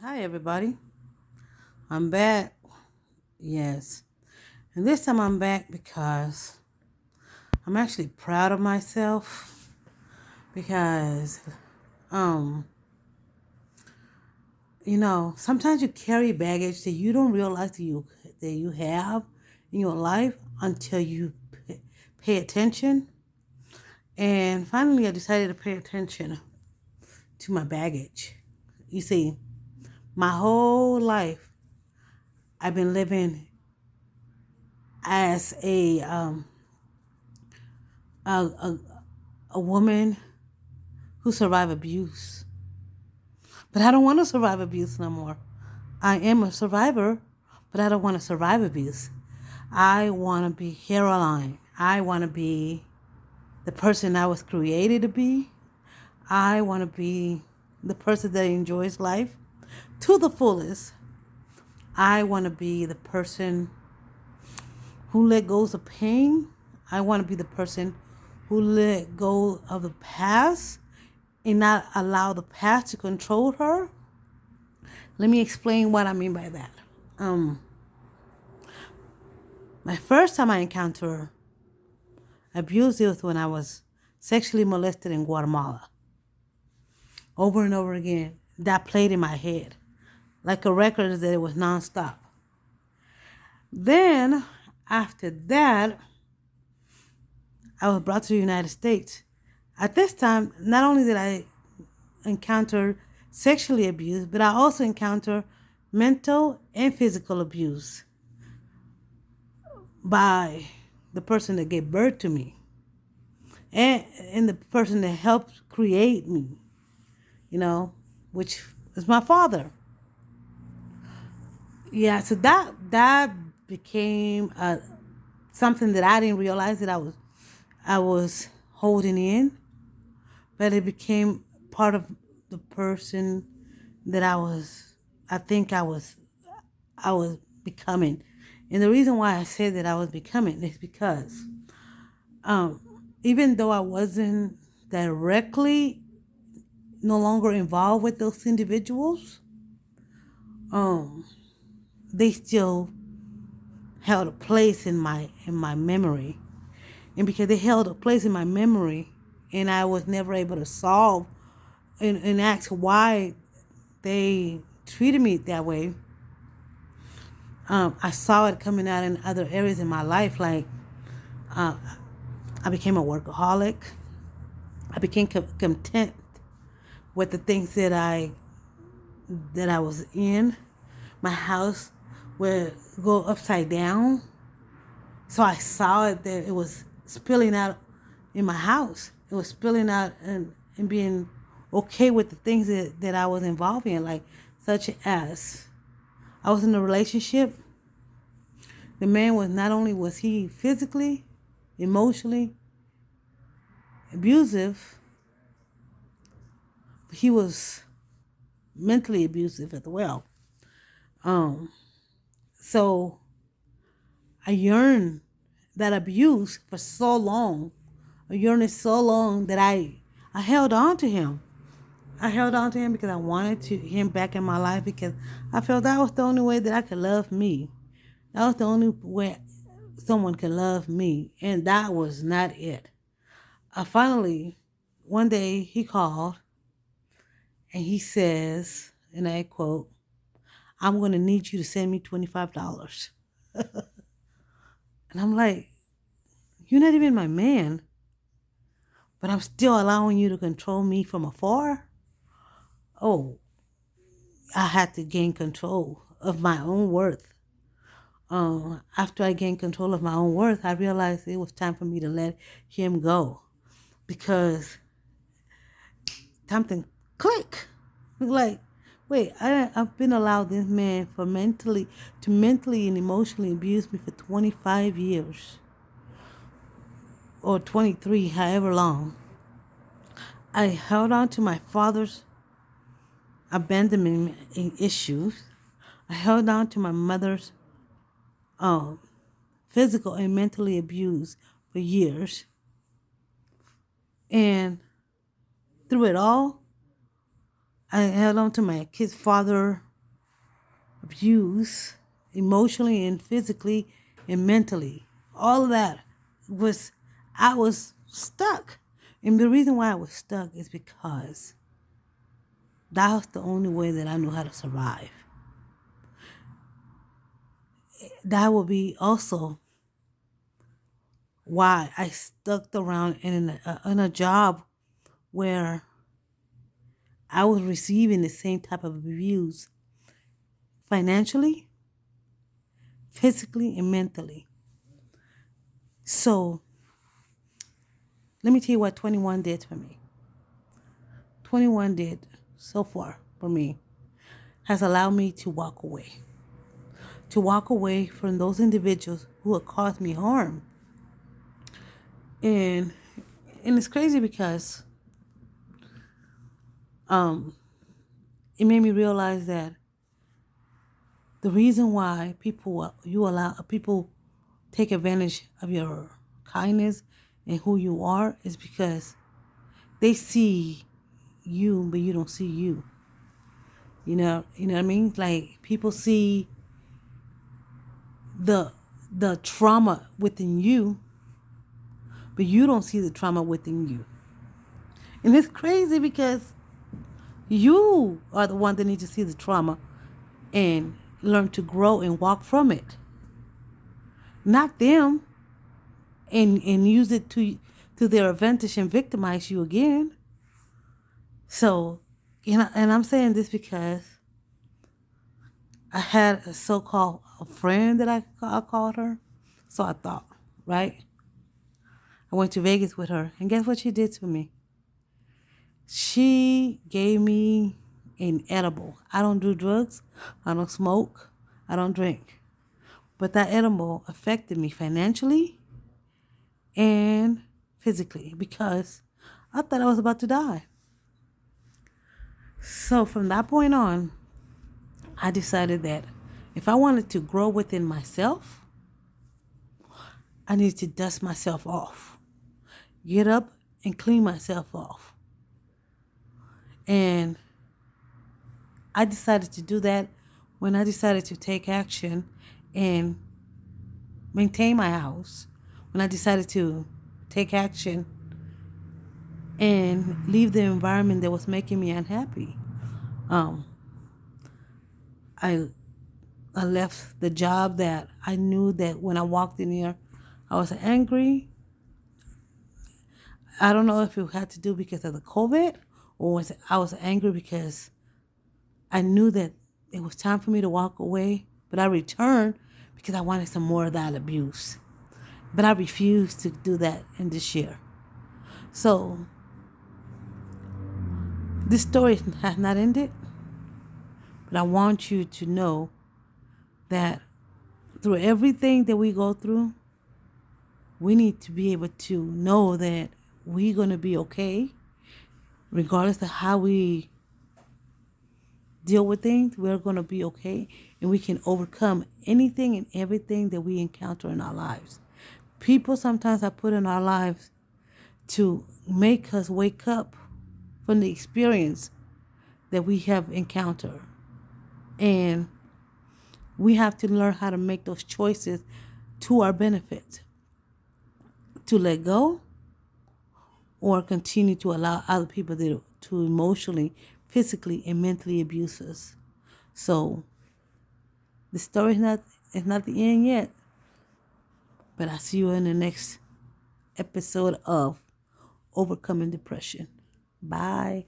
Hi, everybody. I'm back. Yes. And this time I'm back because I'm actually proud of myself because, um, sometimes you carry baggage that you don't realize that you have in your life until you pay attention. And finally, I decided to pay attention to my baggage. You see, my whole life I've been living as a a woman who survived abuse. But I don't want to survive abuse no more. I am a survivor, but I don't want to survive abuse. I want to be Caroline. I want to be the person I was created to be. I want to be the person that enjoys life to the fullest. I want to be the person who let go of pain. I want to be the person who let go of the past and not allow the past to control her. Let me explain what I mean by that. Um, my first time I encountered abuse was when I was sexually molested in Guatemala. Over and over again, that played in my head like a record that it was nonstop. Then, after that, I was brought to the United States. At this time, not only did I encounter sexually abused, but I also encountered mental and physical abuse by the person that gave birth to me and the person that helped create me, you know, which is my father. Yeah, so that became something that I didn't realize that I was holding in, but it became part of the person that I think I was becoming. And the reason why I said that I was becoming is because um, even though I wasn't directly no longer involved with those individuals, um, they still held a place in my memory. And because they held a place in my memory and I was never able to solve and ask why they treated me that way, I saw it coming out in other areas in my life. Like uh, I became a workaholic. I became content with the things that I was in. My house would go upside down. So I saw it that it was spilling out in my house. It was spilling out and being okay with the things that I was involved in, like such as I was in a relationship. The man was not only was he physically, emotionally abusive, but he was mentally abusive as well. Um, so I yearned that abuse for so long. I yearned it so long that I held on to him. I held on to him because I wanted him back in my life because I felt that was the only way that I could love me. That was the only way someone could love me, and that was not it. Finally, one day he called and he says, and I quote, "I'm going to need you to send me $25." And I'm like, "You're not even my man, but I'm still allowing you to control me from afar?" Oh, I had to gain control of my own worth. After I gained control of my own worth, I realized it was time for me to let him go because something click. Like, wait, I've been allowed this man to mentally and emotionally abuse me for 25 years or 23, however long. I held on to my father's abandonment issues. I held on to my mother's um, physical and mentally abuse for years. And through it all, I held on to my kid's father abuse, emotionally and physically and mentally. All of that was, I was stuck. And the reason why I was stuck is because that was the only way that I knew how to survive. That would be also why I stuck around in a job where I was receiving the same type of abuse financially, physically, and mentally. So let me tell you what 21 did for me. 21 did so far for me has allowed me to walk away. To walk away from those individuals who have caused me harm. And it's crazy because it made me realize that the reason why people take advantage of your kindness and who you are is because they see you, but you don't see you. You know what I mean? Like, people see the trauma within you, but you don't see the trauma within you. And it's crazy because you are the one that needs to see the trauma and learn to grow and walk from it. Not them, and use it to their advantage and victimize you again. So, and I'm saying this because I had a so-called a friend that I called her. So I thought, right? I went to Vegas with her, and guess what she did to me? She gave me an edible. I don't do drugs. I don't smoke. I don't drink. But that edible affected me financially and physically because I thought I was about to die. So from that point on, I decided that if I wanted to grow within myself, I needed to dust myself off. Get up and clean myself off. And I decided to do that when I decided to take action and maintain my house. When I decided to take action and leave the environment that was making me unhappy. I left the job that I knew that when I walked in here, I was angry. I don't know if it had to do because of the COVID or I was angry because I knew that it was time for me to walk away, but I returned because I wanted some more of that abuse. But I refused to do that in this year. So this story has not ended, but I want you to know that through everything that we go through, we need to be able to know that we're going to be okay, regardless of how we deal with things. We're going to be okay, and we can overcome anything and everything that we encounter in our lives. People sometimes are put in our lives to make us wake up from the experience that we have encountered. And we have to learn how to make those choices to our benefit. To let go or continue to allow other people to emotionally, physically, and mentally abuse us. So the story is not the end yet. But I'll see you in the next episode of Overcoming Depression. Bye.